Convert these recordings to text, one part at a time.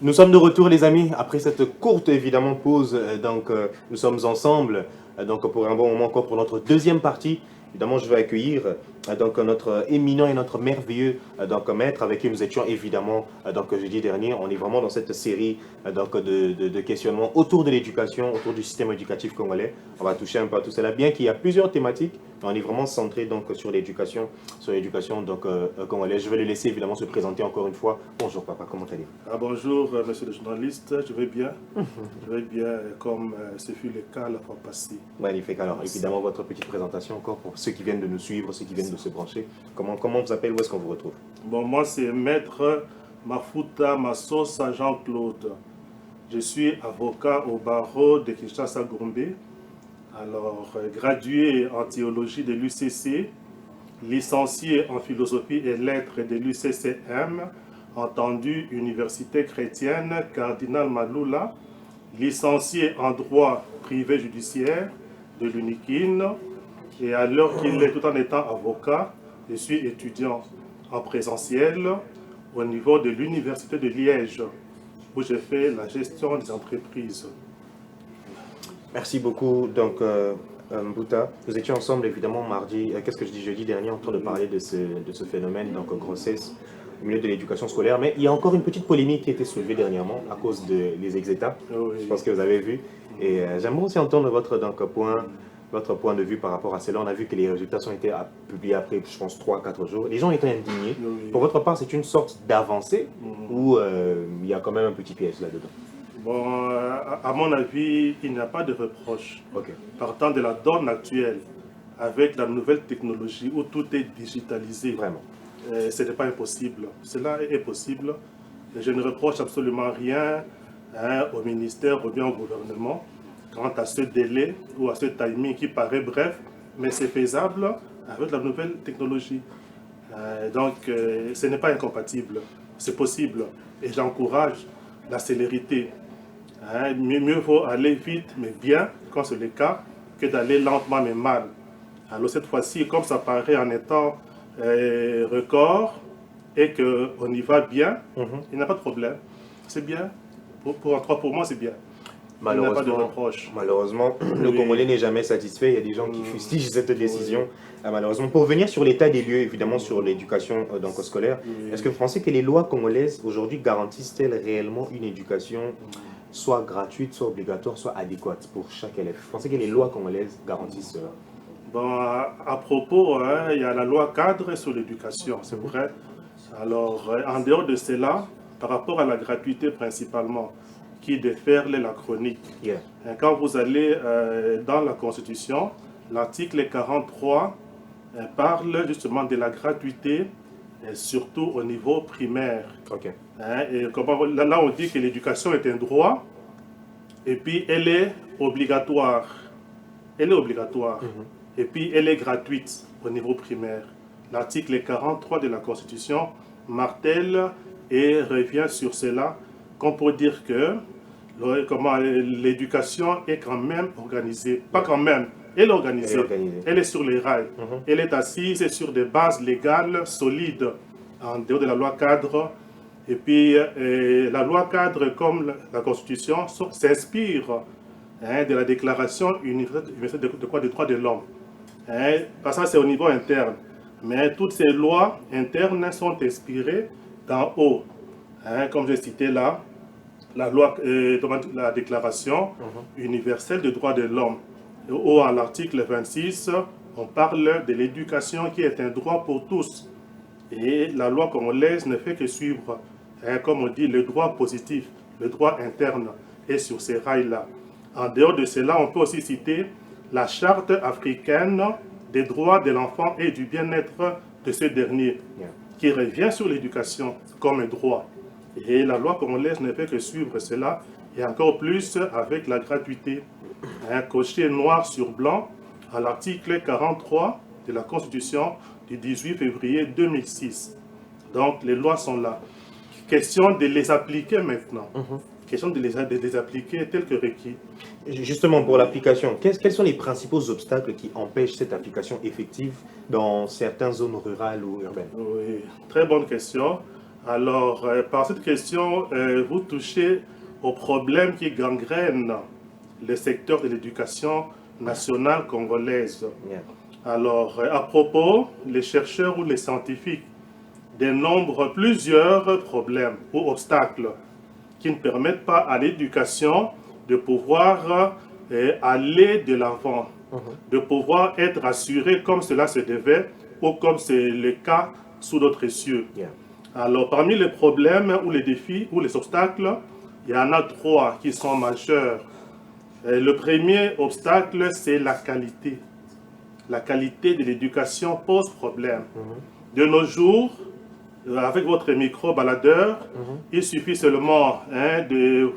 Nous sommes de retour les amis, après cette courte évidemment pause, nous sommes ensemble pour un bon moment encore pour notre deuxième partie. Évidemment je vais accueillir notre éminent et notre merveilleux maître avec qui nous étions évidemment jeudi dernier. On est vraiment dans cette série de questionnements autour de l'éducation, autour du système éducatif congolais. On va toucher un peu à tout cela, bien qu'il y a plusieurs thématiques, mais on est vraiment centré sur l'éducation congolaise. Je vais le laisser évidemment se présenter encore une fois. Bonjour papa, comment allez-vous? Bonjour, monsieur le journaliste, je vais bien. Je vais bien, comme ce fut le cas la fois passée. Magnifique. Alors, évidemment, votre petite présentation encore pour ceux qui viennent de nous suivre, ceux qui viennent de se brancher. Comment on vous appelle, où est-ce qu'on vous retrouve? Bon, moi, c'est Maître Mafuta Massosa Jean-Claude. Je suis avocat au barreau de Kinshasa-Gombe. Alors, gradué en théologie de l'UCC, licencié en philosophie et lettres de l'UCCM, entendu Université chrétienne Cardinal Maloula, licencié en droit privé judiciaire de l'UNIKIN, et à l'heure qu'il est, tout en étant avocat, je suis étudiant en présentiel au niveau de l'Université de Liège, où j'ai fait la gestion des entreprises. Merci beaucoup. Mbouta, nous étions ensemble évidemment mardi, jeudi dernier, en train de parler de ce phénomène, grossesse au milieu de l'éducation scolaire. Mais il y a encore une petite polémique qui a été soulevée dernièrement à cause des exétats. Oui. Je pense que vous avez vu. Et j'aimerais aussi entendre votre point de vue par rapport à cela. On a vu que les résultats ont été publiés après, je pense, 3-4 jours. Les gens étaient indignés. Oui. Pour votre part, c'est une sorte d'avancée ou il y a quand même un petit piège là-dedans? Bon, à mon avis, il n'y a pas de reproche. Okay. Partant de la donne actuelle, avec la nouvelle technologie où tout est digitalisé, vraiment, ce n'est pas impossible. Cela est possible. Je ne reproche absolument rien au ministère ou bien au gouvernement quant à ce délai ou à ce timing qui paraît bref, mais c'est faisable avec la nouvelle technologie. Ce n'est pas incompatible, c'est possible. Et j'encourage la célérité. Mieux vaut aller vite mais bien, quand c'est le cas, que d'aller lentement mais mal. Alors cette fois-ci, comme ça paraît en étant record et qu'on y va bien, il n'y a pas de problème. C'est bien. Pour moi, c'est bien. Il n'y a pas de reproche. Malheureusement, le Congolais n'est jamais satisfait. Il y a des gens qui fustigent cette décision. Malheureusement, pour revenir sur l'état des lieux, évidemment, sur l'éducation scolaire, est-ce que vous pensez que les lois congolaises aujourd'hui garantissent-elles réellement une éducation soit gratuite, soit obligatoire, soit adéquate pour chaque élève? Vous pensez que les lois congolaises garantissent cela? Bon, à propos, il y a la loi cadre sur l'éducation, c'est vrai. Alors, en dehors de cela, par rapport à la gratuité principalement, qui déferle la chronique. Yeah. Quand vous allez dans la Constitution, l'article 43 parle justement de la gratuité, surtout au niveau primaire. Okay. Et là, on dit que l'éducation est un droit, et puis elle est obligatoire. Elle est obligatoire. Et puis elle est gratuite au niveau primaire. L'article 43 de la Constitution martèle et revient sur cela, comme pour dire que l'éducation est quand même organisée. Pas quand même, elle est organisée. Elle est sur les rails. Elle est assise sur des bases légales solides, en dehors de la loi cadre. Et puis la loi cadre, comme la Constitution, s'inspire de la Déclaration universelle des droits de l'homme. Ça, c'est au niveau interne. Mais toutes ces lois internes sont inspirées d'en haut. Comme j'ai cité là, la Déclaration universelle des droits de l'homme. À l'article 26, on parle de l'éducation qui est un droit pour tous. Et la loi congolaise ne fait que suivre, comme on dit, le droit positif, le droit interne, est sur ces rails-là. En dehors de cela, on peut aussi citer la Charte africaine des droits de l'enfant et du bien-être de ce dernier, qui revient sur l'éducation comme un droit. Et la loi congolaise ne fait que suivre cela, et encore plus avec la gratuité. Coché noir sur blanc à l'article 43 de la Constitution du 18 février 2006. Donc les lois sont là. Question de les appliquer maintenant. Question de les appliquer telles que requis. Justement, pour l'application, quels sont les principaux obstacles qui empêchent cette application effective dans certaines zones rurales ou urbaines? Oui, très bonne question. Alors, par cette question, vous touchez aux problèmes qui gangrènent le secteur de l'éducation nationale congolaise. Yeah. Alors, à propos, les chercheurs ou les scientifiques dénombrent plusieurs problèmes ou obstacles qui ne permettent pas à l'éducation de pouvoir aller de l'avant, de pouvoir être assurée comme cela se devait ou comme c'est le cas sous d'autres cieux. Yeah. Alors, parmi les problèmes ou les défis ou les obstacles, il y en a 3 qui sont majeurs. Le premier obstacle, c'est la qualité. La qualité de l'éducation pose problème. De nos jours, avec votre micro-baladeur, il suffit seulement de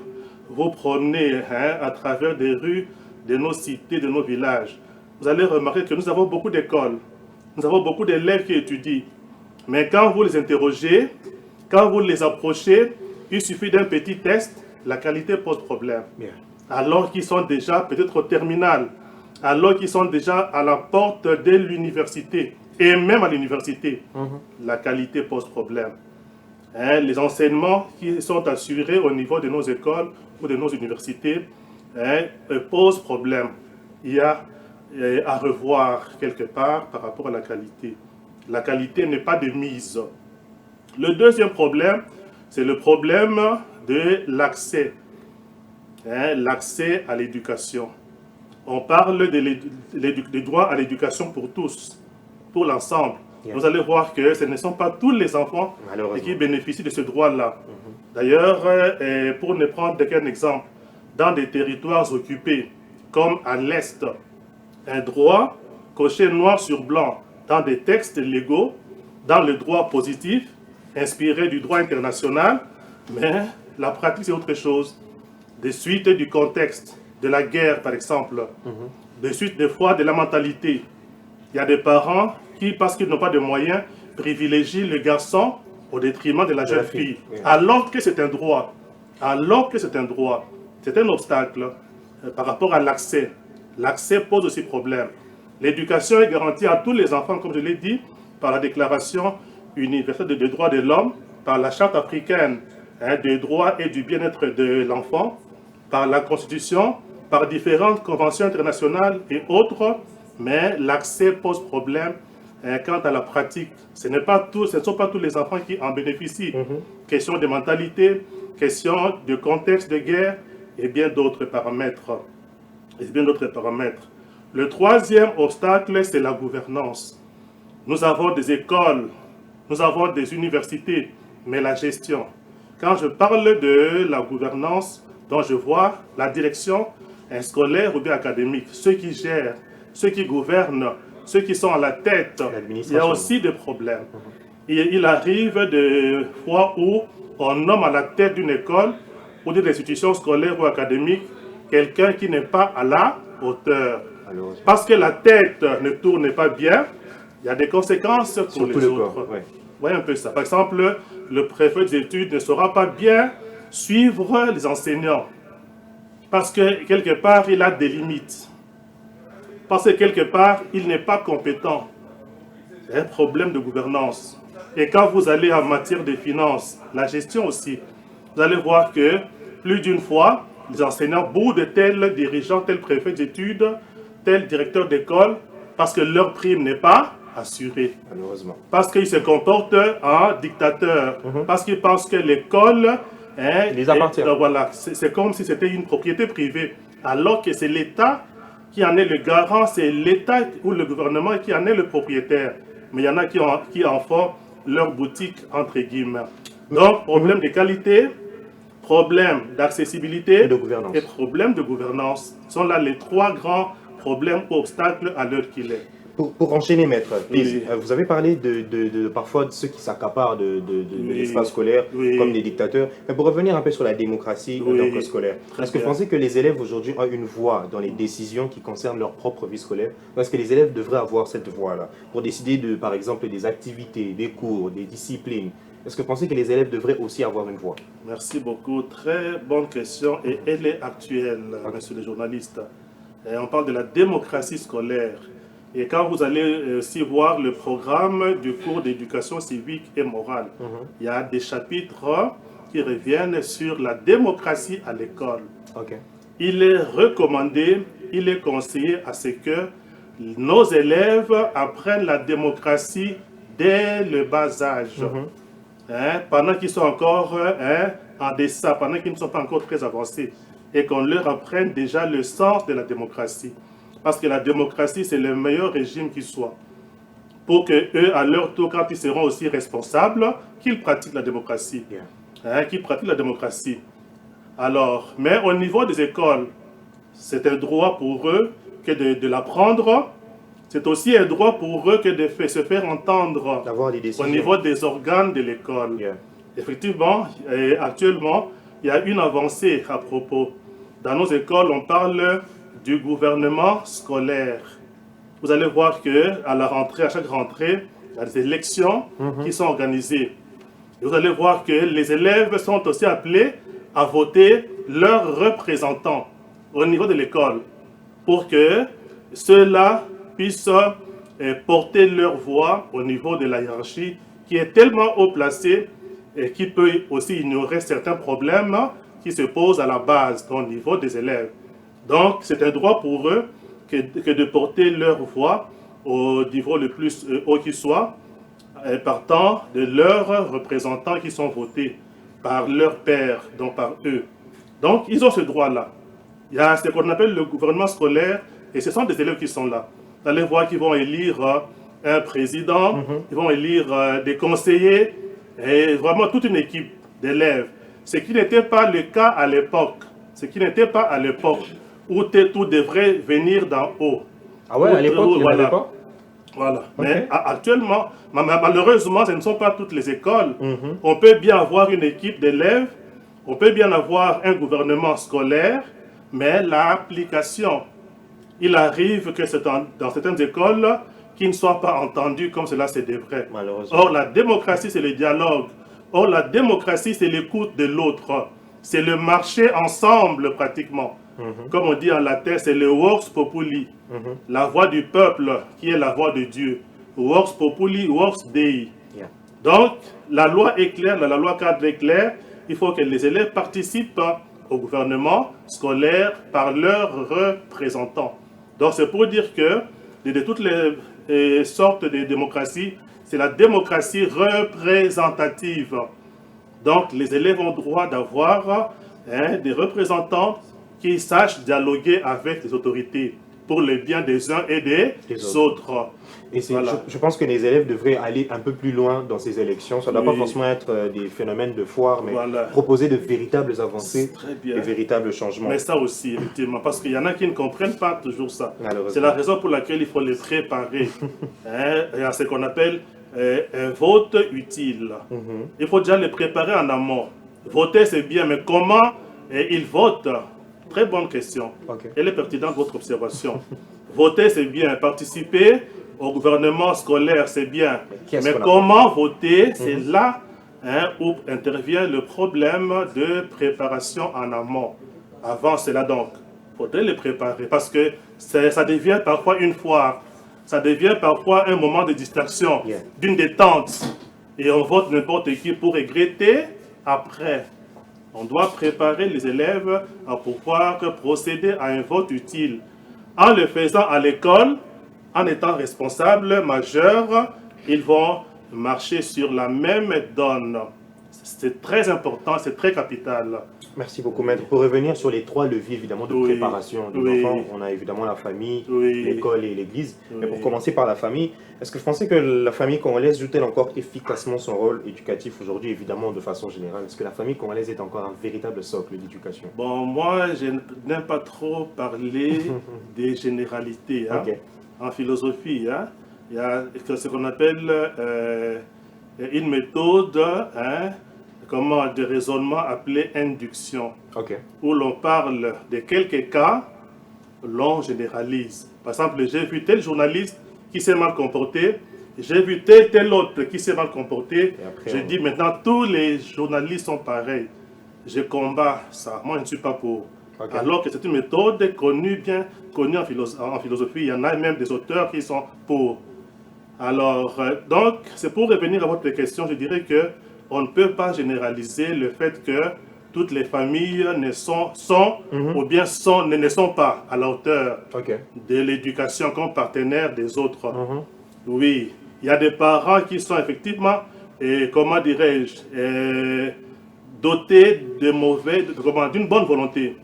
vous promener à travers des rues de nos cités, de nos villages. Vous allez remarquer que nous avons beaucoup d'écoles, nous avons beaucoup d'élèves qui étudient. Mais quand vous les interrogez, quand vous les approchez, il suffit d'un petit test, la qualité pose problème. Yeah. Alors qu'ils sont déjà peut-être au terminal, alors qu'ils sont déjà à la porte de l'université, et même à l'université, la qualité pose problème. Les enseignements qui sont assurés au niveau de nos écoles ou de nos universités posent problème. Il y a à revoir quelque part par rapport à la qualité. La qualité n'est pas de mise. Le deuxième problème, c'est le problème de l'accès. L'accès à l'éducation. On parle des droits à l'éducation pour tous, pour l'ensemble. Yeah. Vous allez voir que ce ne sont pas tous les enfants qui bénéficient de ce droit-là. D'ailleurs, pour ne prendre qu'un exemple, dans des territoires occupés, comme à l'Est, un droit coché noir sur blanc dans des textes légaux, dans le droit positif, inspiré du droit international, mais la pratique c'est autre chose. Des suites du contexte, de la guerre par exemple, des suites des fois de la mentalité. Il y a des parents qui, parce qu'ils n'ont pas de moyens, privilégient le garçon au détriment de la jeune fille. Oui. Alors que c'est un droit. Alors que c'est un droit. C'est un obstacle par rapport à l'accès. L'accès pose aussi problème. L'éducation est garantie à tous les enfants, comme je l'ai dit, par la Déclaration universelle des droits de l'homme, par la Charte africaine des droits et du bien-être de l'enfant, par la Constitution, par différentes conventions internationales et autres, mais l'accès pose problème quant à la pratique. Ce ne sont pas tous les enfants qui en bénéficient. Question de mentalité, question de contexte de guerre et bien d'autres paramètres. Le troisième obstacle, c'est la gouvernance. Nous avons des écoles, nous avons des universités, mais la gestion. Quand je parle de la gouvernance, donc je vois la direction scolaire ou bien académique, ceux qui gèrent, ceux qui gouvernent, ceux qui sont à la tête, il y a aussi des problèmes. Il arrive des fois où on nomme à la tête d'une école ou d'une institution scolaire ou académique quelqu'un qui n'est pas à la hauteur. Parce que la tête ne tourne pas bien, il y a des conséquences pour les autres. Ouais. Voyez un peu ça. Par exemple, le préfet des études ne saura pas bien suivre les enseignants. Parce que quelque part, il a des limites. Parce que quelque part, il n'est pas compétent. C'est un problème de gouvernance. Et quand vous allez en matière de finances, la gestion aussi, vous allez voir que plus d'une fois, les enseignants boudent tel dirigeant, tel préfet d'études, tel directeur d'école, parce que leur prime n'est pas assurée. Malheureusement. Parce qu'ils se comportent en dictateurs. Parce qu'ils pensent que l'école... les appartient. Voilà, c'est comme si c'était une propriété privée. Alors que c'est l'État qui en est le garant, c'est l'État ou le gouvernement qui en est le propriétaire. Mais il y en a qui en font leur boutique, entre guillemets. Donc, problème de qualité, problème d'accessibilité et problème de gouvernance sont là les 3 grands problèmes ou obstacles à l'heure qu'il est. Pour enchaîner, maître, Oui. vous avez parlé parfois de ceux qui s'accaparent de l'espace scolaire comme des dictateurs. Mais pour revenir un peu sur la démocratie scolaire, est-ce que vous pensez que les élèves aujourd'hui ont une voix dans les décisions qui concernent leur propre vie scolaire? Est-ce que les élèves devraient avoir cette voix-là pour décider par exemple, des activités, des cours, des disciplines? Est-ce que vous pensez que les élèves devraient aussi avoir une voix? Merci beaucoup. Très bonne question et elle est actuelle, monsieur le journaliste. On parle de la démocratie scolaire. Et quand vous allez aussi voir le programme du cours d'éducation civique et morale, il y a des chapitres qui reviennent sur la démocratie à l'école. Ok. Il est recommandé, il est conseillé à ce que nos élèves apprennent la démocratie dès le bas âge, pendant qu'ils sont encore en deçà, pendant qu'ils ne sont pas encore très avancés, et qu'on leur apprenne déjà le sens de la démocratie. Parce que la démocratie, c'est le meilleur régime qui soit. Pour que eux, à leur tour, quand ils seront aussi responsables, qu'ils pratiquent la démocratie. Qu'ils pratiquent la démocratie. Alors, mais au niveau des écoles, c'est un droit pour eux que de l'apprendre. C'est aussi un droit pour eux que de se faire entendre au niveau des organes de l'école. Effectivement, actuellement, il y a une avancée à propos. Dans nos écoles, on parle du gouvernement scolaire. Vous allez voir qu'à la rentrée, à chaque rentrée, il y a des élections qui sont organisées. Et vous allez voir que les élèves sont aussi appelés à voter leurs représentants au niveau de l'école pour que ceux-là puissent porter leur voix au niveau de la hiérarchie qui est tellement haut placée et qui peut aussi ignorer certains problèmes qui se posent à la base au niveau des élèves. Donc, c'est un droit pour eux que de porter leur voix au niveau le plus haut qui soit, partant de leurs représentants qui sont votés par leurs pairs, donc par eux. Donc, ils ont ce droit-là. Il y a ce qu'on appelle le gouvernement scolaire, et ce sont des élèves qui sont là. Vous allez voir qu'ils vont élire un président, ils vont élire des conseillers, et vraiment toute une équipe d'élèves. Ce qui n'était pas le cas à l'époque. Ce qui n'était pas à l'époque où tout devrait venir d'en haut. Ah ouais, à l'époque, il n'y en avait pas? Voilà. Mais actuellement, malheureusement, ce ne sont pas toutes les écoles. On peut bien avoir une équipe d'élèves, on peut bien avoir un gouvernement scolaire, mais l'application, il arrive que c'est dans certaines écoles qui ne soient pas entendues comme cela se devrait. Or, la démocratie, c'est le dialogue. Or, la démocratie, c'est l'écoute de l'autre. C'est le marcher ensemble, pratiquement. Comme on dit en latin, c'est le Vox Populi, la voix du peuple qui est la voix de Dieu. Vox Populi, Vox Dei. Donc, la loi est claire, la loi cadre est claire. Il faut que les élèves participent au gouvernement scolaire par leurs représentants. Donc, c'est pour dire que de toutes les sortes de démocratie, c'est la démocratie représentative. Donc, les élèves ont droit d'avoir des représentants qui sachent dialoguer avec les autorités pour le bien des uns et des autres. Et je pense que les élèves devraient aller un peu plus loin dans ces élections. Ça ne doit pas forcément être des phénomènes de foire, mais proposer de véritables avancées, de véritables changements. Mais ça aussi, effectivement, parce qu'il y en a qui ne comprennent pas toujours ça. C'est la raison pour laquelle il faut les préparer. Il y a ce qu'on appelle un vote utile. Il faut déjà les préparer en amont. Voter, c'est bien, mais comment ils votent? Très bonne question. Elle est pertinente, votre observation. Voter, c'est bien. Participer au gouvernement scolaire, c'est bien. Mais comment voter? C'est là où intervient le problème de préparation en amont. Avant cela, donc, il faudrait les préparer parce que ça devient parfois une foire. Ça devient parfois un moment de distraction, d'une détente. Et on vote n'importe qui pour regretter après. On doit préparer les élèves à pouvoir procéder à un vote utile. En le faisant à l'école, en étant responsables, majeurs, ils vont marcher sur la même donne. C'est très important, c'est très capital. Merci beaucoup, maître. Pour revenir sur les trois leviers, évidemment, de préparation des enfants, on a évidemment la famille, l'école et l'église. Mais pour commencer par la famille, est-ce que vous pensez que la famille congolaise joue-t-elle encore efficacement son rôle éducatif aujourd'hui, évidemment, de façon générale? Est-ce que la famille congolaise est encore un véritable socle d'éducation? Bon, moi, je n'aime pas trop parler des généralités. En philosophie, il y a ce qu'on appelle une méthode de raisonnement appelée induction, où l'on parle de quelques cas, l'on généralise. Par exemple, j'ai vu tel journaliste qui s'est mal comporté, j'ai vu tel autre qui s'est mal comporté, je dis maintenant tous les journalistes sont pareils. Je combats ça, moi je ne suis pas pour. Okay. Alors que c'est une méthode connue, bien connue en philosophie. Il y en a même des auteurs qui sont pour. Alors, donc, c'est pour revenir à votre question, je dirais que on ne peut pas généraliser le fait que toutes les familles ou bien ne sont pas à la hauteur de l'éducation comme partenaires des autres. Oui, il y a des parents qui sont effectivement, comment dirais-je, dotés d'une bonne volonté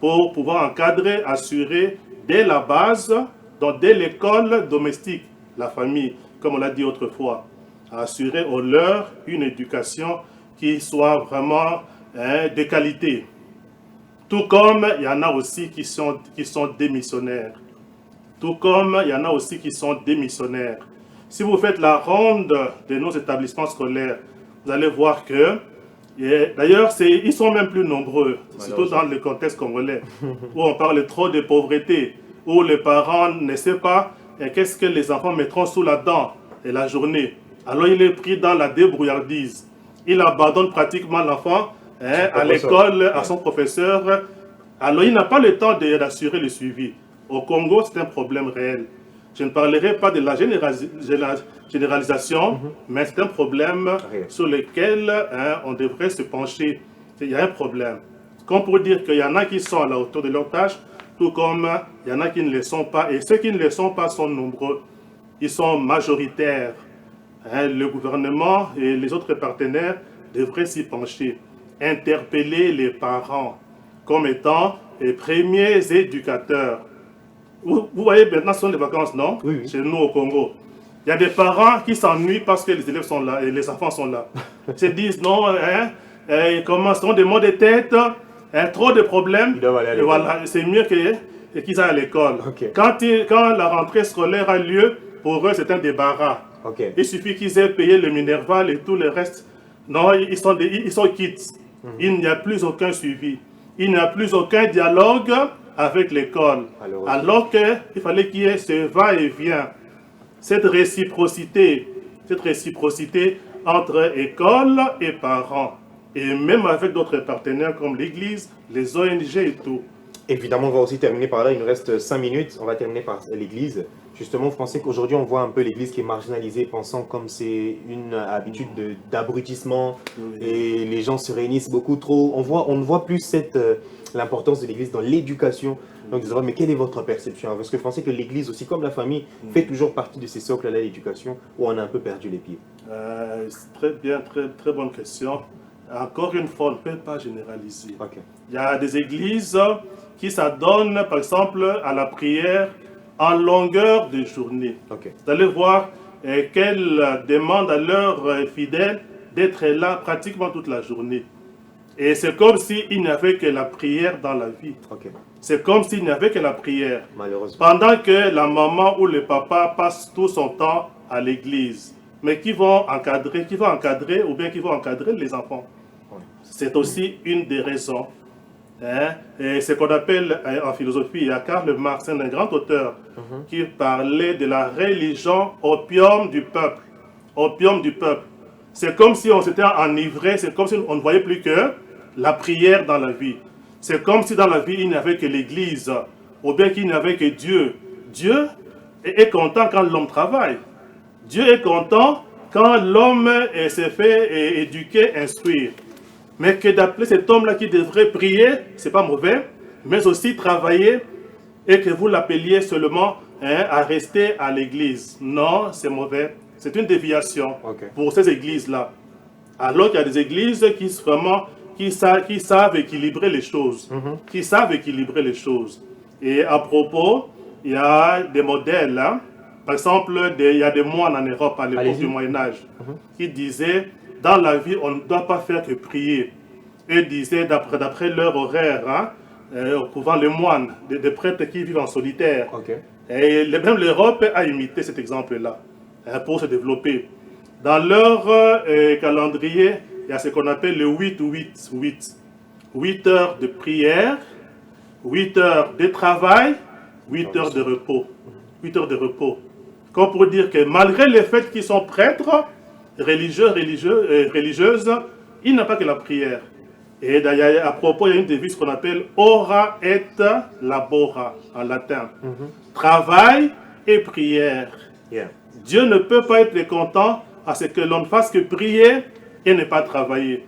pour pouvoir encadrer, assurer dès la base, donc dès l'école domestique, la famille, comme on l'a dit autrefois, assurer aux leurs une éducation qui soit vraiment de qualité. Tout comme il y en a aussi qui sont démissionnaires. Tout comme il y en a aussi qui sont démissionnaires. Si vous faites la ronde de nos établissements scolaires, vous allez voir que, d'ailleurs, ils sont même plus nombreux, surtout dans le contexte congolais, où on parle trop de pauvreté, où les parents ne savent pas qu'est-ce que les enfants mettront sous la dent et la journée. Alors il est pris dans la débrouillardise. Il abandonne pratiquement l'enfant à l'école, à son professeur. Alors il n'a pas le temps d'assurer le suivi. Au Congo, c'est un problème réel. Je ne parlerai pas de la généralisation, mais c'est un problème sur lequel on devrait se pencher. Il y a un problème. Comme pour dire qu'il y en a qui sont à la hauteur de leur tâche, tout comme il y en a qui ne le sont pas. Et ceux qui ne le sont pas sont nombreux. Ils sont majoritaires. Le gouvernement et les autres partenaires devraient s'y pencher. Interpeller les parents comme étant les premiers éducateurs. Vous voyez, maintenant, ce sont les vacances, non? Oui. Chez nous au Congo. Il y a des parents qui s'ennuient parce que les élèves sont là et les enfants sont là. Ils se disent, non, ils commencent, des maux de tête, trop de problèmes. Ils doivent aller à l'école. Voilà, c'est mieux qu'ils aillent à l'école. Quand la rentrée scolaire a lieu, pour eux, c'est un débarras. Il suffit qu'ils aient payé le Minerval et tout le reste. Non, ils sont quittes. Il n'y a plus aucun suivi. Il n'y a plus aucun dialogue avec l'école. Alors qu'il fallait qu'il y ait ce va-et-vient. Cette réciprocité entre école et parents. Et même avec d'autres partenaires comme l'Église, les ONG et tout. Évidemment, on va aussi terminer par là. Il nous reste 5 minutes. On va terminer par l'Église. Justement, vous pensez qu'aujourd'hui, on voit un peu l'Église qui est marginalisée, pensant comme c'est une habitude d'abrutissement et les gens se réunissent beaucoup trop. On ne voit plus l'importance de l'Église dans l'éducation. Donc, mais quelle est votre perception? Parce que vous pensez que l'Église, aussi comme la famille, fait toujours partie de ces socles-là d'éducation où on a un peu perdu les pieds? Très bien, très bonne question. Encore une fois, on ne peut pas généraliser. Il y a des églises qui s'adonnent, par exemple, à la prière en longueur de journée. Vous allez voir qu'elles demandent à leurs fidèles d'être là pratiquement toute la journée. Et c'est comme s'il n'y avait que la prière dans la vie. C'est comme s'il n'y avait que la prière. Malheureusement. Pendant que la maman ou le papa passe tout son temps à l'église. Mais qui vont encadrer ou bien qui vont encadrer les enfants. C'est aussi une des raisons. Et ce qu'on appelle en philosophie, il y a Karl Marx, un grand auteur, qui parlait de la religion opium du peuple. Opium du peuple. C'est comme si on s'était enivré, c'est comme si on ne voyait plus que la prière dans la vie. C'est comme si dans la vie, il n'y avait que l'Église, ou bien qu'il n'y avait que Dieu. Dieu est content quand l'homme travaille. Dieu est content quand l'homme s'est fait éduquer, instruire. Mais que d'appeler cet homme-là qui devrait prier, c'est pas mauvais, mais aussi travailler et que vous l'appeliez seulement à rester à l'église. Non, c'est mauvais. C'est une déviation pour ces églises-là. Alors qu'il y a des églises qui savent équilibrer les choses. Qui savent équilibrer les choses. Et à propos, il y a des modèles. Par exemple, il y a des moines en Europe à l'époque du Moyen-Âge qui disaient, dans la vie, on ne doit pas faire que prier. Eux disaient, d'après leur horaire, au couvent, les moines, des prêtres qui vivent en solitaire. Et même l'Europe a imité cet exemple-là pour se développer. Dans leur calendrier, il y a ce qu'on appelle le 8-8-8. 8 heures de prière, 8 heures de travail, 8 heures de repos. 8 heures de repos. Comme pour dire que malgré le fait qu'ils sont prêtres, religieuses, ils n'ont pas que la prière. Et d'ailleurs, à propos, il y a une devise qu'on appelle ora et labora en latin. Travail et prière. Yeah. Dieu ne peut pas être content à ce que l'on ne fasse que prier et ne pas travailler.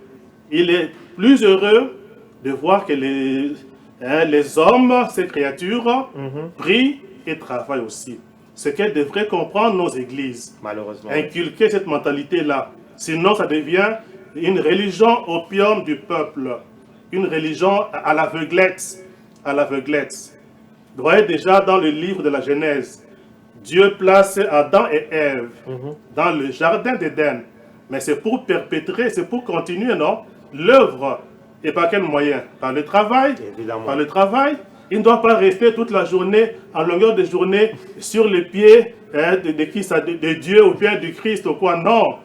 Il est plus heureux de voir que les hommes, ces créatures, prient et travaillent aussi. Ce qu'elles devraient comprendre nos églises. Malheureusement. Inculquer cette mentalité-là. Sinon, ça devient une religion opium du peuple. Une religion à l'aveuglette. À l'aveuglette. Doit être déjà dans le livre de la Genèse. Dieu place Adam et Ève dans le jardin d'Éden. Mais c'est pour perpétrer, c'est pour continuer, non? L'œuvre. Et par quel moyen? Par le travail. Évidemment. Par le travail. Il ne doit pas rester toute la journée, en longueur de journée, sur les pieds de Dieu ou bien du Christ ou quoi. Non.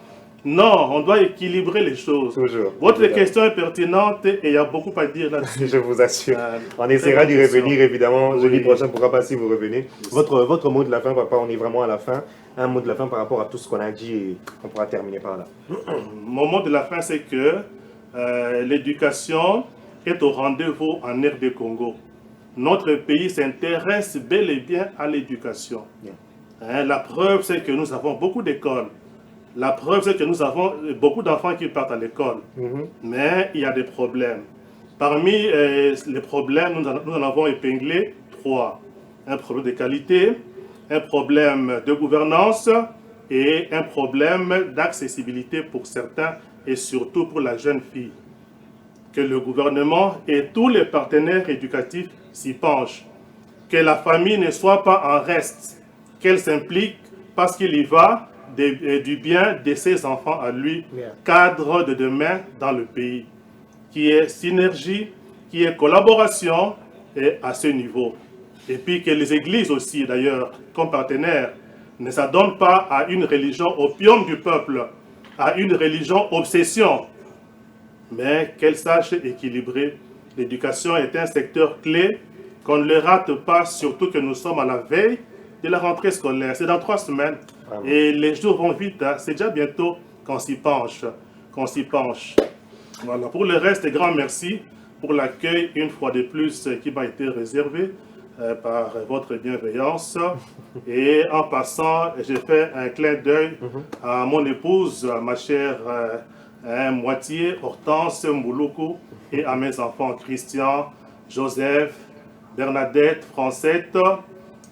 Non, on doit équilibrer les choses. Toujours. Votre Évidemment. question est pertinente et il y a beaucoup à dire là-dessus. Je vous assure. On très essaiera d'y bonne question. revenir, évidemment. Oui. Jeudi prochain, pourquoi pas si vous revenez. Votre mot de la fin, papa, on est vraiment à la fin. Un mot de la fin par rapport à tout ce qu'on a dit et on pourra terminer par là. Mon mot de la fin, c'est que l'éducation est au rendez-vous en RD Congo. Notre pays s'intéresse bel et bien à l'éducation. Yeah. La preuve, c'est que nous avons beaucoup d'écoles. La preuve, c'est que nous avons beaucoup d'enfants qui partent à l'école. Mais il y a des problèmes. Parmi les problèmes, nous en avons épinglé 3. Un problème de qualité, un problème de gouvernance et un problème d'accessibilité pour certains et surtout pour la jeune fille. Que le gouvernement et tous les partenaires éducatifs s'y penchent. Que la famille ne soit pas en reste. Qu'elle s'implique parce qu'il y va du bien de ses enfants à lui, cadre de demain dans le pays. Qui est synergie, qui est collaboration et à ce niveau. Et puis que les églises aussi, d'ailleurs, comme partenaires, ne s'adonnent pas à une religion opium du peuple, à une religion obsession, mais qu'elles sachent équilibrer. L'éducation est un secteur clé qu'on ne le rate pas, surtout que nous sommes à la veille de la rentrée scolaire. C'est dans 3 semaines. Vraiment. Et les jours vont vite. Hein. C'est déjà bientôt qu'on s'y penche. Qu'on s'y penche. Voilà. Pour le reste, grand merci pour l'accueil, une fois de plus, qui m'a été réservé par votre bienveillance. Et en passant, j'ai fait un clin d'œil à mon épouse, à ma chère moitié, Hortense Mouloukou, et à mes enfants, Christian, Joseph, Bernadette, Francette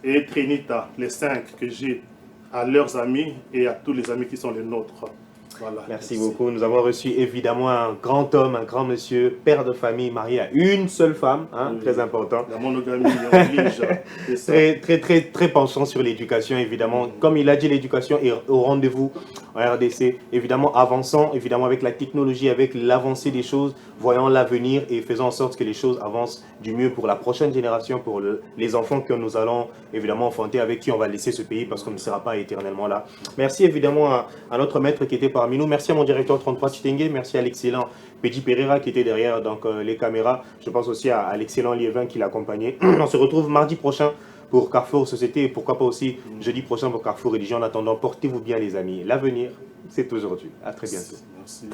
et Trinita, les 5 que j'ai, à leurs amis et à tous les amis qui sont les nôtres. Voilà, Merci beaucoup. Nous avons reçu évidemment un grand homme, un grand monsieur, père de famille, marié à une seule femme, hein, très important. La monogamie oblige. Très penchant sur l'éducation, évidemment. Comme il a dit, l'éducation est au rendez-vous en RDC. Évidemment, avançant, évidemment, avec la technologie, avec l'avancée des choses, voyant l'avenir et faisant en sorte que les choses avancent du mieux pour la prochaine génération, pour les enfants que nous allons évidemment enfanter, avec qui on va laisser ce pays parce qu'on ne sera pas éternellement là. Merci évidemment à notre maître qui était parmi nous. Merci à mon directeur 33 Chitenge. Merci à l'excellent Pedi Pereira qui était derrière donc, les caméras. Je pense aussi à l'excellent Liévin qui l'accompagnait. On se retrouve mardi prochain pour Carrefour Société et pourquoi pas aussi jeudi prochain pour Carrefour Religion. En attendant, portez-vous bien les amis. L'avenir, c'est aujourd'hui. À très bientôt. Merci.